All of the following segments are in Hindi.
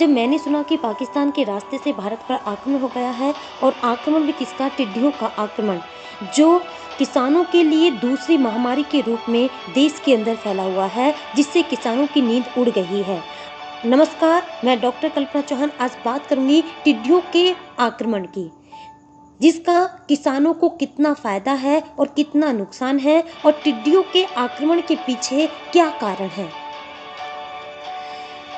जब मैंने सुना कि पाकिस्तान के रास्ते से भारत पर आक्रमण हो गया है और आक्रमण भी किसका, टिड्डियों का आक्रमण, जो किसानों के लिए दूसरी महामारी के रूप में देश के अंदर फैला हुआ है, जिससे किसानों की नींद उड़ गई है। नमस्कार, मैं डॉक्टर कल्पना चौहान आज बात करूंगी टिड्डियों के आक्रमण की, जिसका किसानों को कितना फायदा है और कितना नुकसान है, और टिड्डियों के आक्रमण के पीछे क्या कारण है।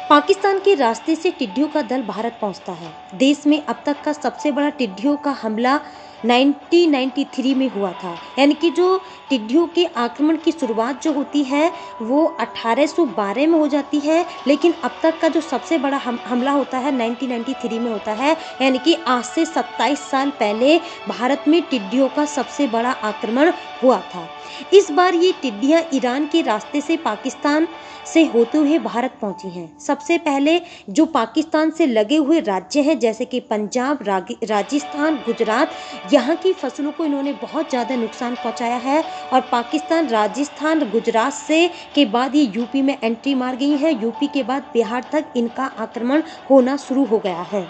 पाकिस्तान के रास्ते से टिड्डियों का दल भारत पहुंचता है। देश में अब तक का सबसे बड़ा टिड्डियों का हमला 1993 में हुआ था, यानी कि जो टिड्डियों के आक्रमण की शुरुआत जो होती है वो 1812 में हो जाती है, लेकिन अब तक का जो सबसे बड़ा हमला होता है 1993 में होता है, यानी कि आज से 27 साल पहले भारत में टिड्डियों का सबसे बड़ा आक्रमण हुआ था। इस बार ये टिड्डियां ईरान के रास्ते से पाकिस्तान से होते हुए भारत पहुंची हैं। सबसे पहले जो पाकिस्तान से लगे हुए राज्य हैं, जैसे कि पंजाब, राजस्थान, गुजरात, यहाँ की फसलों को इन्होंने बहुत ज़्यादा नुकसान पहुंचाया है, और पाकिस्तान, राजस्थान, गुजरात से के बाद ये यूपी में एंट्री मार गई है। यूपी के बाद बिहार तक इनका आक्रमण होना शुरू हो गया है।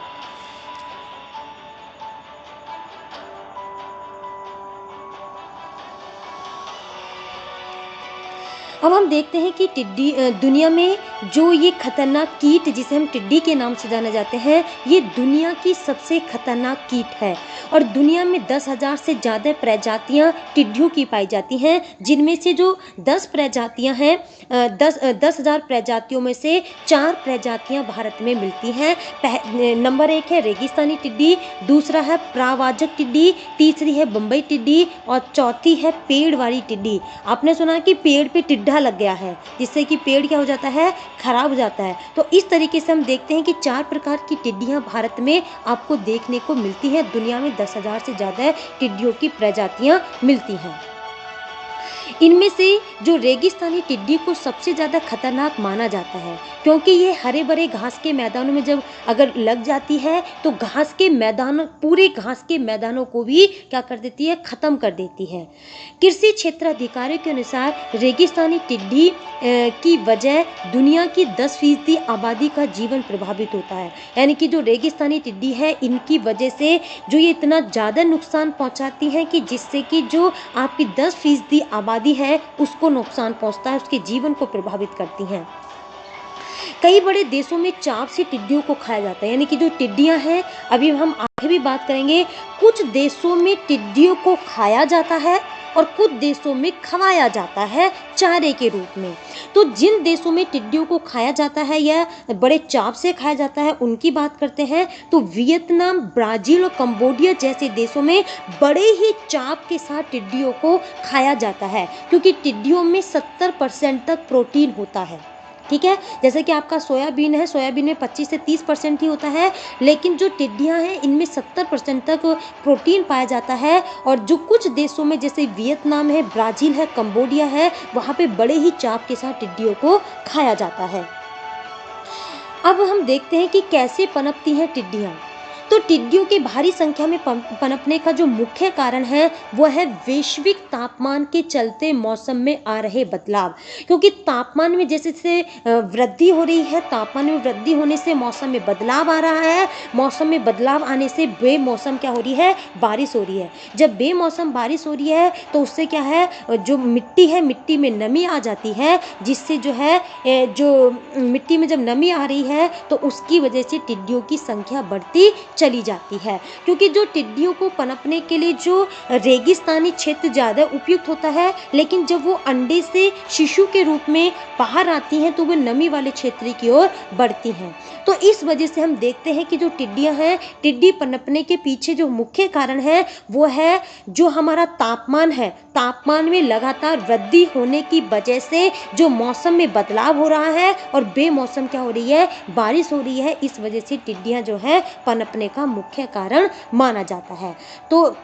अब हम देखते हैं कि टिड्डी दुनिया में जो ये खतरनाक कीट, जिसे हम टिड्डी के नाम से जाने जाते हैं, ये दुनिया की सबसे खतरनाक कीट है, और दुनिया में 10,000 से ज़्यादा प्रजातियां टिड्डियों की पाई जाती हैं, जिनमें से जो 10 प्रजातियां हैं, 10,000 प्रजातियों में से 4 प्रजातियां भारत में मिलती हैं। नंबर 1 है रेगिस्तानी टिड्डी, दूसरा है प्रावाजक टिड्डी, तीसरी है बम्बई टिड्डी, और चौथी है पेड़ वाली टिड्डी। आपने सुना कि पेड़ पे टिड्डा लग गया है, जिससे कि पेड़ क्या हो जाता है, खराब हो जाता है। तो इस तरीके से हम देखते हैं कि 4 प्रकार की टिड्डियां भारत में आपको देखने को मिलती हैं। दुनिया में 10,000 से ज़्यादा टिड्डियों की प्रजातियां मिलती हैं। इनमें से जो रेगिस्तानी टिड्डी को सबसे ज़्यादा खतरनाक माना जाता है, क्योंकि ये हरे भरे घास के मैदानों में जब अगर लग जाती है तो घास के मैदानों, पूरे घास के मैदानों को भी क्या कर देती है, ख़त्म कर देती है। कृषि क्षेत्र अधिकारियों के अनुसार रेगिस्तानी टिड्डी की वजह दुनिया की 10% आबादी का जीवन प्रभावित होता है। यानी कि जो रेगिस्तानी टिड्डी है, इनकी वजह से जो ये इतना ज़्यादा नुकसान पहुंचाती है कि जिससे कि जो आपकी 10% आबादी है उसको नुकसान पहुंचता है, उसके जीवन को प्रभावित करती हैं। कई बड़े देशों में चाप से टिड्डियों को खाया जाता है, यानी कि जो टिड्डियां हैं, अभी हम आगे भी बात करेंगे, कुछ देशों में टिड्डियों को खाया जाता है और कुछ देशों में खवाया जाता है चारे के रूप में। तो जिन देशों में टिड्डियों को खाया जाता है या बड़े चाप से खाया जाता है, उनकी बात करते हैं, तो वियतनाम, ब्राज़ील और कंबोडिया जैसे देशों में बड़े ही चाप के साथ टिड्डियों को खाया जाता है, क्योंकि टिड्डियों में 70% तक प्रोटीन होता है। ठीक है, जैसे कि आपका सोयाबीन है, सोयाबीन में 25 से 30% ही होता है, लेकिन जो टिड्डियां हैं इनमें 70% तक प्रोटीन पाया जाता है। और जो कुछ देशों में जैसे वियतनाम है, ब्राज़ील है, कंबोडिया है, वहाँ पे बड़े ही चाप के साथ टिड्डियों को खाया जाता है। अब हम देखते हैं कि कैसे पनपती हैं टिड्डियाँ। तो टिड्डियों की भारी संख्या में पनपने का जो मुख्य कारण है वो है वैश्विक तापमान के चलते मौसम में आ रहे बदलाव, क्योंकि तापमान में जैसे जैसे वृद्धि हो रही है, तापमान में वृद्धि होने से मौसम में बदलाव आ रहा है। मौसम में बदलाव आने से बेमौसम क्या हो रही है, बारिश हो रही है। जब बेमौसम बारिश हो रही है तो उससे क्या है, जो मिट्टी है, मिट्टी में नमी आ जाती है, जिससे जो है जो मिट्टी में जब नमी आ रही है तो उसकी वजह से टिड्डियों की संख्या बढ़ती चली जाती है। क्योंकि जो टिड्डियों को पनपने के लिए जो रेगिस्तानी क्षेत्र ज़्यादा उपयुक्त होता है, लेकिन जब वो अंडे से शिशु के रूप में बाहर आती हैं तो वो नमी वाले क्षेत्र की ओर बढ़ती हैं। तो इस वजह से हम देखते हैं कि जो टिड्डियां हैं, टिड्डी पनपने के पीछे जो मुख्य कारण है वो है जो हमारा तापमान है, तापमान में लगातार वृद्धि होने की वजह से जो मौसम में बदलाव हो रहा है और बेमौसम क्या हो रही है, बारिश हो रही है। इस वजह से टिड्डियां जो है पनपने का मुख्य कारण माना जाता है। तो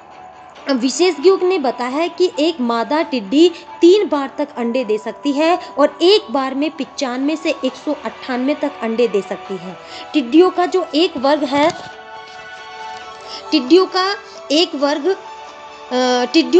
विशेषज्ञों ने बताया है कि एक मादा टिड्डी 3 बार तक अंडे दे सकती है और एक बार में 95 से 198 तक अंडे दे सकती है। टिड्डियों का जो एक वर्ग है, टिड्डियों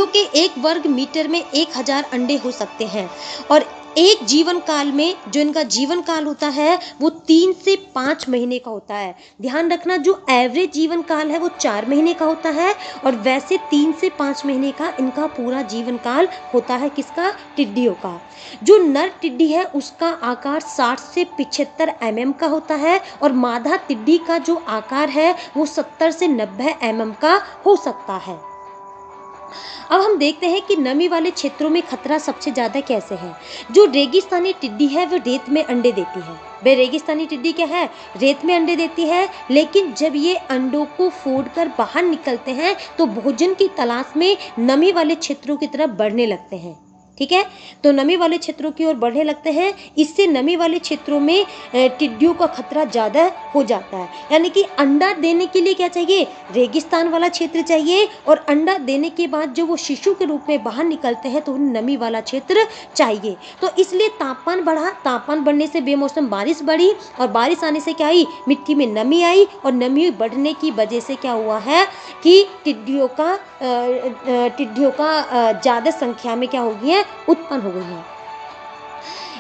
के 1 वर्ग मीटर में 1000 अंडे हो सकते हैं, और एक जीवन काल में जो इनका जीवन काल होता है वो 3 से 5 महीने का होता है। ध्यान रखना, जो एवरेज जीवन काल है वो 4 महीने का होता है और वैसे 3 से 5 महीने का इनका पूरा जीवन काल होता है। किसका? टिड्डियों का। जो नर टिड्डी है उसका आकार 60 से 75 mm का होता है और मादा टिड्डी का जो आकार है वो 70 से 90 mm का हो सकता है। अब हम देखते हैं कि नमी वाले क्षेत्रों में खतरा सबसे ज्यादा कैसे है। जो रेगिस्तानी टिड्डी है वो रेत में अंडे देती है। वे रेगिस्तानी टिड्डी क्या है? रेत में अंडे देती है, लेकिन जब ये अंडों को फोड़कर बाहर निकलते हैं तो भोजन की तलाश में नमी वाले क्षेत्रों की तरफ बढ़ने लगते हैं। ठीक है, तो नमी वाले क्षेत्रों की ओर बढ़ने लगते हैं। इससे नमी वाले क्षेत्रों में टिड्डियों का खतरा ज़्यादा हो जाता है। यानी कि अंडा देने के लिए क्या चाहिए? रेगिस्तान वाला क्षेत्र चाहिए, और अंडा देने के बाद जो वो शिशु के रूप में बाहर निकलते हैं तो उन्हें नमी वाला क्षेत्र चाहिए। तो इसलिए तापमान बढ़ा, तापमान बढ़ने से बेमौसम बारिश बढ़ी, और बारिश आने से क्या आई? मिट्टी में नमी आई, और नमी बढ़ने की वजह से क्या हुआ है कि टिड्डियों का ज़्यादा संख्या में क्या हो गई है? उत्पन्न हो गई है।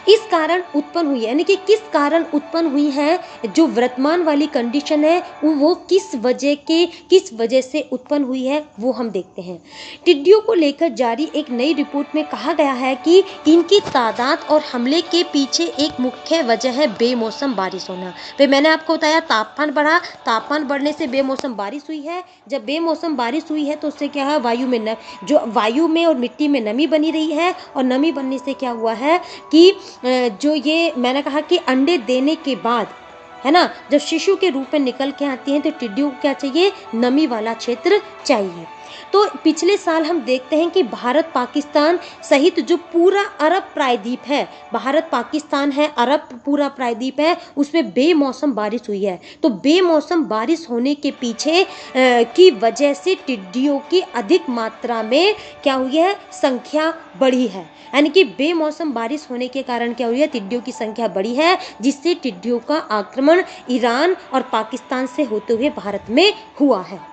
इस कारण उत्पन्न हुई है, यानी कि किस कारण उत्पन्न हुई है, जो वर्तमान वाली कंडीशन है वो किस वजह से उत्पन्न हुई है वो हम देखते हैं। टिड्डियों को लेकर जारी एक नई रिपोर्ट में कहा गया है कि इनकी तादाद और हमले के पीछे एक मुख्य वजह है बेमौसम बारिश होना। फिर मैंने आपको बताया तापमान बढ़ा, तापमान बढ़ने से बेमौसम बारिश हुई है। जब बेमौसम बारिश हुई है तो उससे क्या है? वायु में और मिट्टी में नमी बनी रही है, और नमी बनने से क्या हुआ है कि जो ये मैंने कहा कि अंडे देने के बाद, है ना, जब शिशु के रूप में निकल के आती हैं तो टिड्डियों को क्या चाहिए? नमी वाला क्षेत्र चाहिए। तो पिछले साल हम देखते हैं कि भारत पाकिस्तान सहित जो पूरा अरब प्रायद्वीप है, भारत पाकिस्तान है, अरब पूरा प्रायद्वीप है, उसमें बेमौसम बारिश हुई है। तो बेमौसम बारिश होने के पीछे की वजह से टिड्डियों की अधिक मात्रा में क्या हुई है? संख्या बढ़ी है। यानी कि बेमौसम बारिश होने के कारण क्या हुई है? टिड्डियों की संख्या बढ़ी है, जिससे टिड्डियों का आक्रमण ईरान और पाकिस्तान से होते हुए भारत में हुआ है।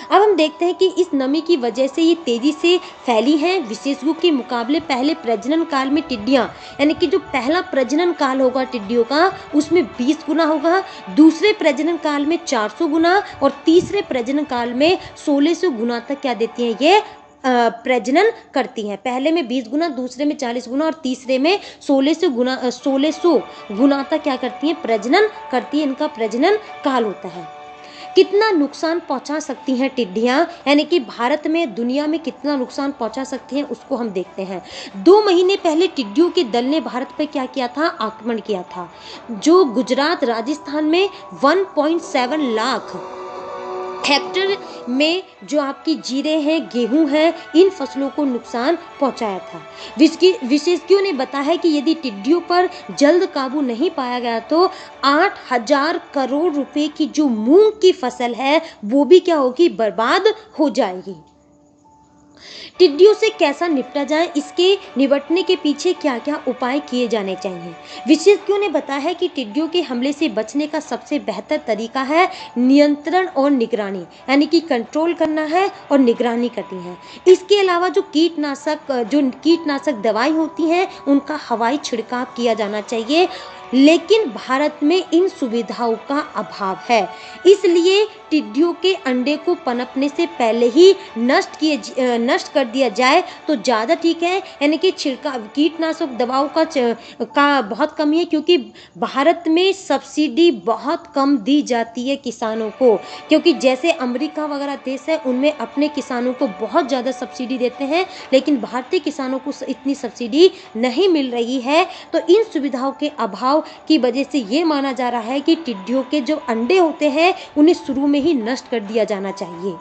अब हम देखते हैं कि इस नमी की वजह से ये तेजी से फैली हैं। विशेषज्ञों के मुकाबले पहले प्रजनन काल में टिड्डियां, यानी कि जो पहला प्रजनन काल होगा टिड्डियों का उसमें 20 गुना होगा, दूसरे प्रजनन काल में 400 गुना, और तीसरे प्रजनन काल में 1600 गुना तक क्या देती हैं? ये प्रजनन करती हैं। पहले में 20 गुना, दूसरे में 40 गुना, और तीसरे में 1600 गुना तक क्या करती हैं? प्रजनन करती हैं। इनका प्रजनन काल होता है। कितना नुकसान पहुंचा सकती हैं टिड्डियां, यानी कि भारत में, दुनिया में कितना नुकसान पहुंचा सकती हैं उसको हम देखते हैं। 2 महीने पहले टिड्डियों के दल ने भारत पर क्या किया था? आक्रमण किया था, जो गुजरात, राजस्थान में 1.7 लाख हेक्टेयर में जो आपकी जीरे हैं, गेहूं हैं, इन फसलों को नुकसान पहुंचाया था। विशेषज्ञों ने बताया है कि यदि टिड्डियों पर जल्द काबू नहीं पाया गया तो 8,000 करोड़ रुपए की जो मूंग की फसल है वो भी क्या होगी? बर्बाद हो जाएगी। टिड्डियों से कैसा निपटा जाए, इसके निपटने के पीछे क्या क्या उपाय किए जाने चाहिए। विशेषज्ञों ने बताया है कि टिड्डियों के हमले से बचने का सबसे बेहतर तरीका है नियंत्रण और निगरानी, यानी कि कंट्रोल करना है और निगरानी करनी है। इसके अलावा जो कीटनाशक दवाई होती हैं उनका हवाई छिड़काव किया जाना चाहिए, लेकिन भारत में इन सुविधाओं का अभाव है। इसलिए टिड्डियों के अंडे को पनपने से पहले ही नष्ट कर दिया जाए तो ज़्यादा ठीक है। यानी कि कीटनाशक दवाओं का बहुत कमी है, क्योंकि भारत में सब्सिडी बहुत कम दी जाती है किसानों को, क्योंकि जैसे अमेरिका वगैरह देश है उनमें अपने किसानों को बहुत ज़्यादा सब्सिडी देते हैं, लेकिन भारतीय किसानों को इतनी सब्सिडी नहीं मिल रही है। तो इन सुविधाओं के अभाव की वजह से ये माना जा रहा है कि टिड्डियों के जो अंडे होते हैं उन्हें शुरू में ही नष्ट कर दिया जाना चाहिए।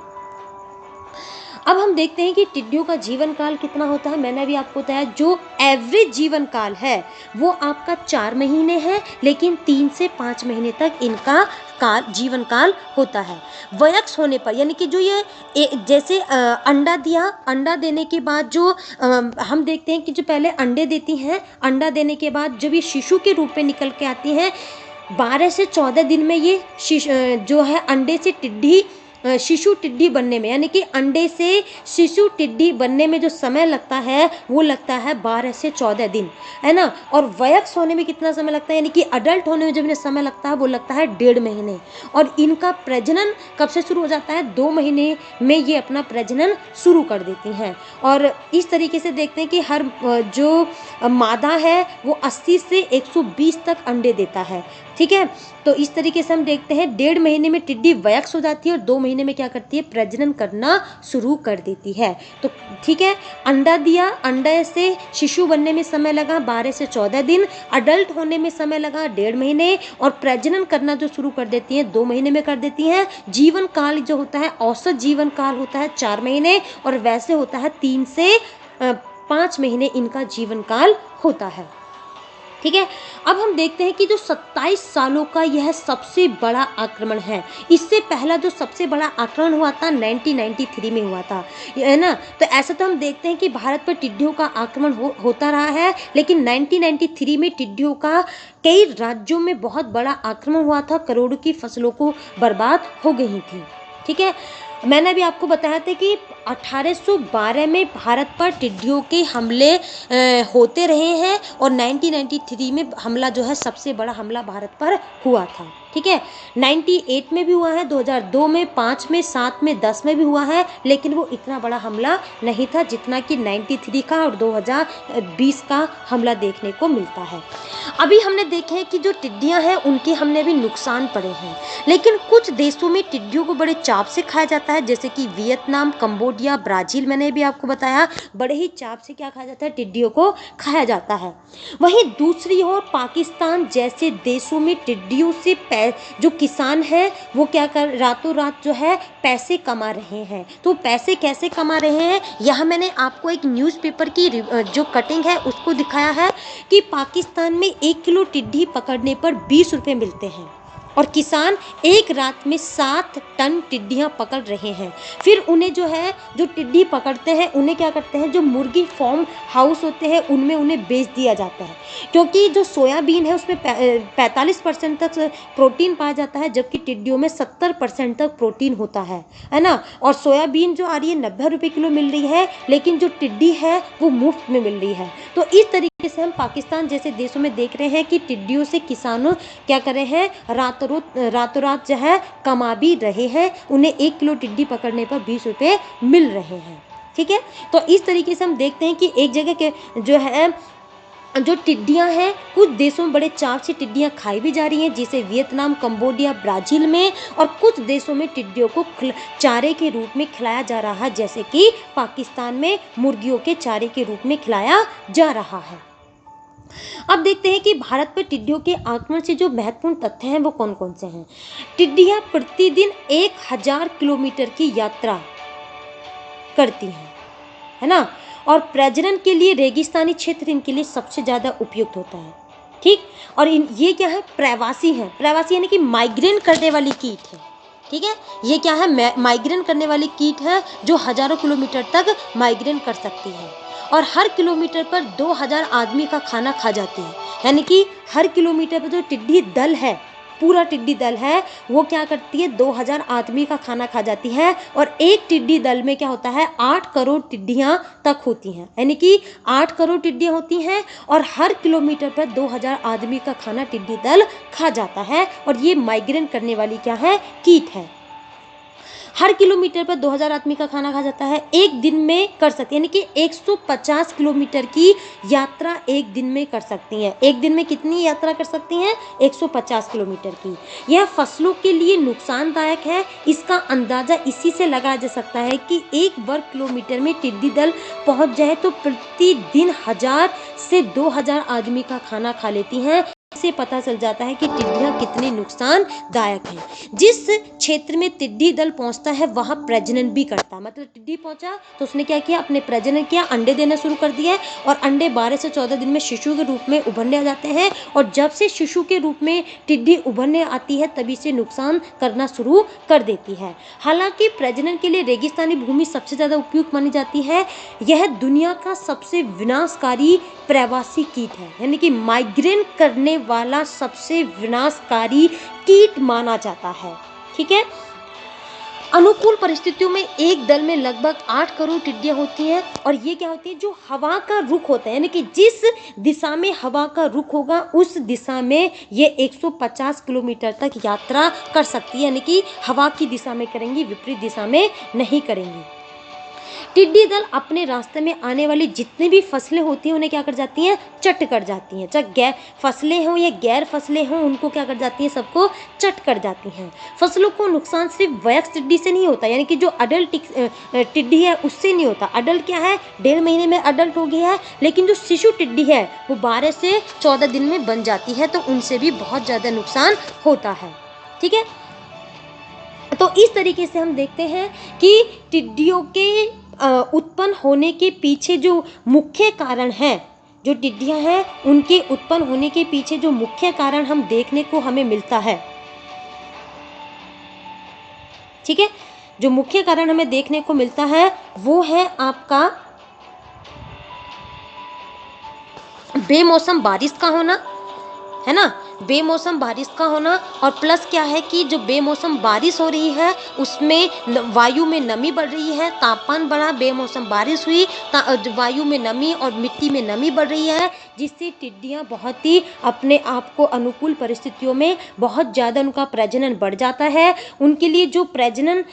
अब हम देखते हैं कि टिड्डियों का जीवन काल कितना होता है। मैंने अभी आपको बताया जो एवरेज जीवन काल है वो आपका 4 महीने है, लेकिन 3 से 5 महीने तक इनका जीवन काल होता है। वयस्क होने पर, यानी कि जो ये जैसे अंडा दिया, अंडा देने के बाद जो हम देखते हैं कि जो पहले अंडे देती हैं, अंडा देने के बाद जब ये शिशु के रूप में निकल के आती हैं 12 से 14 दिन में ये जो है अंडे से टिड्डी शिशु टिड्डी बनने में, यानी कि अंडे से शिशु टिड्डी बनने में जो समय लगता है वो लगता है 12 से 14 दिन, है ना। और वयस्क होने में कितना समय लगता है, यानी कि अडल्ट होने में जब इन्हें समय लगता है वो लगता है 1.5 महीने। और इनका प्रजनन कब से शुरू हो जाता है, 2 महीने में ये अपना प्रजनन शुरू कर देती हैं। और इस तरीके से देखते हैं कि हर जो मादा है वो 80 से 120 तक अंडे देता है, ठीक है। तो इस तरीके से हम देखते हैं 1.5 महीने में टिड्डी वयस्क हो जाती है और 2 महीने में क्या करती है, प्रजनन करना शुरू कर देती है। तो ठीक है, अंडा दिया, अंडे से शिशु बनने में समय लगा 12 से 14 दिन, अडल्ट होने में समय लगा 1.5 महीने, और प्रजनन करना जो शुरू कर देती हैं 2 महीने में कर देती हैं। जीवन काल जो होता है, औसत जीवन काल होता है 4 महीने, और वैसे होता है 3 से 5 महीने इनका जीवन काल होता है, ठीक है। अब हम देखते हैं कि जो 27 सालों का यह सबसे बड़ा आक्रमण है। इससे पहला जो सबसे बड़ा आक्रमण हुआ था 1993 में हुआ था, है ना। तो ऐसा तो हम देखते हैं कि भारत पर टिड्डियों का आक्रमण होता रहा है, लेकिन 1993 में टिड्डियों का कई राज्यों में बहुत बड़ा आक्रमण हुआ था, करोड़ों की फसलों को बर्बाद हो गई थी, ठीक है। मैंने अभी आपको बताया था कि 1812 में भारत पर टिड्डियों के हमले होते रहे हैं, और 1993 में हमला जो है सबसे बड़ा हमला भारत पर हुआ था, ठीक है। 98 में भी हुआ है, 2002 में, 5 में, 7 में, 10 में भी हुआ है, लेकिन वो इतना बड़ा हमला नहीं था जितना कि 93 का और 2020 का हमला देखने को मिलता है। अभी हमने देखे हैं कि जो टिड्डियां हैं उनके हमने अभी नुकसान पड़े हैं, लेकिन कुछ देशों में टिड्डियों को बड़े चाव से खाया जाता है, जैसे कि वियतनाम, कंबोडिया, ब्राजील, मैंने भी आपको बताया बड़े ही चाव से क्या खाया जाता है, टिड्डियों को खाया जाता है। वहीं दूसरी ओर पाकिस्तान जैसे देशों में टिड्डियों से जो किसान हैं वो क्या कर, रातों रात जो है पैसे कमा रहे हैं। तो पैसे कैसे कमा रहे हैं, यहाँ मैंने आपको एक न्यूज़पेपर की जो कटिंग है उसको दिखाया है कि पाकिस्तान में 1 किलो टिड्डी पकड़ने पर 20 रुपये मिलते हैं, और किसान एक रात में 7 टन टिड्डियाँ पकड़ रहे हैं। फिर उन्हें जो है, जो टिड्डी पकड़ते हैं उन्हें क्या करते हैं, जो मुर्गी फार्म हाउस होते हैं उनमें उन्हें बेच दिया जाता है, क्योंकि जो सोयाबीन है उसमें 45% तक प्रोटीन पाया जाता है, जबकि टिड्डियों में 70% तक प्रोटीन होता है ना। और सोयाबीन जो आ रही है 90 रुपये किलो मिल रही है, लेकिन जो टिड्डी है वो मुफ्त में मिल रही है। तो इस तरीके से हम पाकिस्तान जैसे देशों में देख रहे हैं कि टिड्डियों से किसानों क्या कर रहे हैं, रातों रात जो है कमा भी रहे हैं, उन्हें 1 किलो टिड्डी पकड़ने पर 20 रुपये मिल रहे हैं, ठीक है। तो इस तरीके से हम देखते हैं कि एक जगह के जो है जो टिड्डियां हैं, कुछ देशों में बड़े चाव से टिड्डियां खाई भी जा रही हैं, जैसे वियतनाम, कंबोडिया, ब्राजील में, और कुछ देशों में टिड्डियों को चारे के रूप में खिलाया जा रहा है, जैसे कि पाकिस्तान में मुर्गियों के चारे के रूप में खिलाया जा रहा है। अब देखते हैं कि भारत पर टिड्डियों के आक्रमण से जो महत्वपूर्ण तथ्य हैं वो कौन कौन से हैं। टिड्डियां प्रतिदिन 1000 किलोमीटर की यात्रा करती हैं, है ना। और प्रजनन के लिए रेगिस्तानी क्षेत्र इनके लिए सबसे ज़्यादा उपयुक्त होता है, ठीक। और ये क्या है, प्रवासी हैं। प्रवासी यानी कि माइग्रेन करने वाली कीट है, ठीक है। ये क्या है, माइग्रेन करने वाली कीट है जो हजारों किलोमीटर तक माइग्रेन कर सकती है, और हर किलोमीटर पर 2000 आदमी का खाना खा जाती है। यानी कि हर किलोमीटर पर जो टिड्डी दल है, पूरा टिड्डी दल है, वो क्या करती है, 2000 आदमी का खाना खा जाती है। और एक टिड्डी दल में क्या होता है, 8 करोड़ टिड्डियाँ तक होती हैं, यानी कि 8 करोड़ टिड्डियाँ होती हैं, और हर किलोमीटर पर 2000 आदमी का खाना टिड्डी दल खा जाता है। और ये माइग्रेन करने वाली क्या है, कीट है। हर किलोमीटर पर 2000 आदमी का खाना खा जाता है, एक दिन में कर सकती है, यानी कि 150 किलोमीटर की यात्रा एक दिन में कर सकती हैं। एक दिन में कितनी यात्रा कर सकती हैं, 150 किलोमीटर की। यह फसलों के लिए नुकसानदायक है। इसका अंदाजा इसी से लगाया जा सकता है कि 1 वर्ग किलोमीटर में टिड्डी दल पहुंच जाए तो प्रतिदिन 1000 से 2000 आदमी का खाना खा लेती हैं। से पता चल जाता है कि टिड्डियां कितनी नुकसानदायक हैं। जिस क्षेत्र में टिड्डी दल पहुंचता है वहां प्रजनन भी करता है, मतलब टिड्डी पहुंचा तो उसने क्या किया, अपने प्रजनन किया, अंडे देना शुरू कर दिया, और अंडे 12 से 14 दिन में शिशु के रूप में उभरने आ जाते हैं। और जब से शिशु के रूप में टिड्डी उभरने आती है तभी से नुकसान करना शुरू कर देती है। हालांकि प्रजनन के लिए रेगिस्तानी भूमि सबसे ज्यादा उपयुक्त मानी जाती है। यह दुनिया का सबसे विनाशकारी प्रवासी कीट है, यानी कि माइग्रेन करने वाला सबसे विनाशकारी कीट माना जाता है, ठीक है। अनुकूल परिस्थितियों में एक दल में लगभग 8 करोड़ टिड्डियां होती हैं और ये क्या होती है, जो हवा का रुख होता है, यानी कि जिस दिशा में हवा का रुख होगा उस दिशा में ये 150 किलोमीटर तक यात्रा कर सकती है, यानी कि हवा की दिशा में करेंगी, विपरीत दिशा में नहीं करेंगी। टिड्डी दल अपने रास्ते में आने वाली जितनी भी फसलें होती हैं उन्हें क्या कर जाती हैं, चट कर जाती हैं। चाहे गैर फसलें हों या गैर फसलें हों, उनको क्या कर जाती हैं, सबको चट कर जाती हैं। फसलों को नुकसान सिर्फ वयस्क टिड्डी से नहीं होता, यानी कि जो अडल्ट टिड्डी है उससे नहीं होता। अडल्ट क्या है, 1.5 महीने में अडल्ट हो गया है, लेकिन जो शिशु टिड्डी है वो 12 से 14 दिन में बन जाती है, तो उनसे भी बहुत ज़्यादा नुकसान होता है। ठीक है, तो इस तरीके से हम देखते हैं कि टिड्डियों के उत्पन्न होने के पीछे जो मुख्य कारण है, जो टिड्डियां हैं उनके उत्पन्न होने के पीछे जो मुख्य कारण हम देखने को हमें मिलता है, ठीक है, जो मुख्य कारण हमें देखने को मिलता है वो है आपका बेमौसम बारिश का होना, है ना, बेमौसम बारिश का होना। और प्लस क्या है कि जो बेमौसम बारिश हो रही है उसमें वायु में नमी बढ़ रही है, तापमान बढ़ा, बेमौसम बारिश हुई, वायु में नमी और मिट्टी में नमी बढ़ रही है, जिससे टिड्डियां बहुत ही अपने आप को अनुकूल परिस्थितियों में बहुत ज़्यादा उनका प्रजनन बढ़ जाता है। उनके लिए जो प्रजनन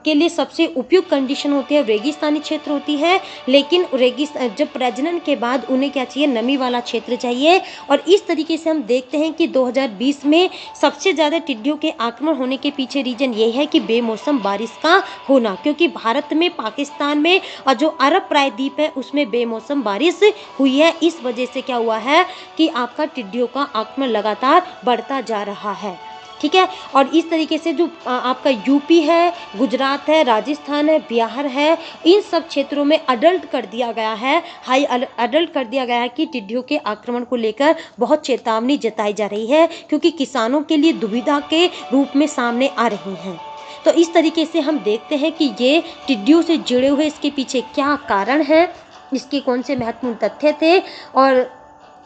के लिए सबसे उपयुक्त कंडीशन होती है रेगिस्तानी क्षेत्र होती है, लेकिन जब प्रजनन के बाद उन्हें क्या चाहिए, नमी वाला क्षेत्र चाहिए। और इस तरीके से हम देखते हैं कि 2020 में सबसे ज़्यादा टिड्डियों के आक्रमण होने के पीछे रीजन ये है कि बेमौसम बारिश का होना, क्योंकि भारत में, पाकिस्तान में और जो अरब प्रायद्वीप है उसमें बेमौसम बारिश हुई है। इस वजह से क्या हुआ है कि आपका टिड्डियों का आक्रमण लगातार बढ़ता जा रहा है। ठीक है, और इस तरीके से जो आपका यूपी है, गुजरात है, राजस्थान है, बिहार है, इन सब क्षेत्रों में अडल्ट कर दिया गया है, हाई अडल्ट कर दिया गया है कि टिड्डियों के आक्रमण को लेकर बहुत चेतावनी जताई जा रही है, क्योंकि किसानों के लिए दुविधा के रूप में सामने आ रही हैं। तो इस तरीके से हम देखते हैं कि ये टिड्डियों से जुड़े हुए इसके पीछे क्या कारण है, इसके कौन से महत्वपूर्ण तथ्य थे, और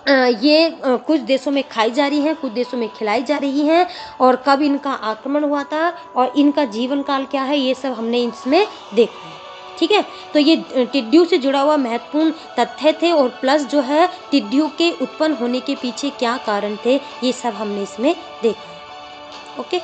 ये कुछ देशों में खाई जा रही हैं, कुछ देशों में खिलाई जा रही हैं, और कब इनका आक्रमण हुआ था और इनका जीवन काल क्या है, ये सब हमने इसमें देखा है। ठीक है, तो ये टिड्डियों से जुड़ा हुआ महत्वपूर्ण तथ्य थे, और प्लस जो है टिड्डियों के उत्पन्न होने के पीछे क्या कारण थे, ये सब हमने इसमें देखा है। ओके।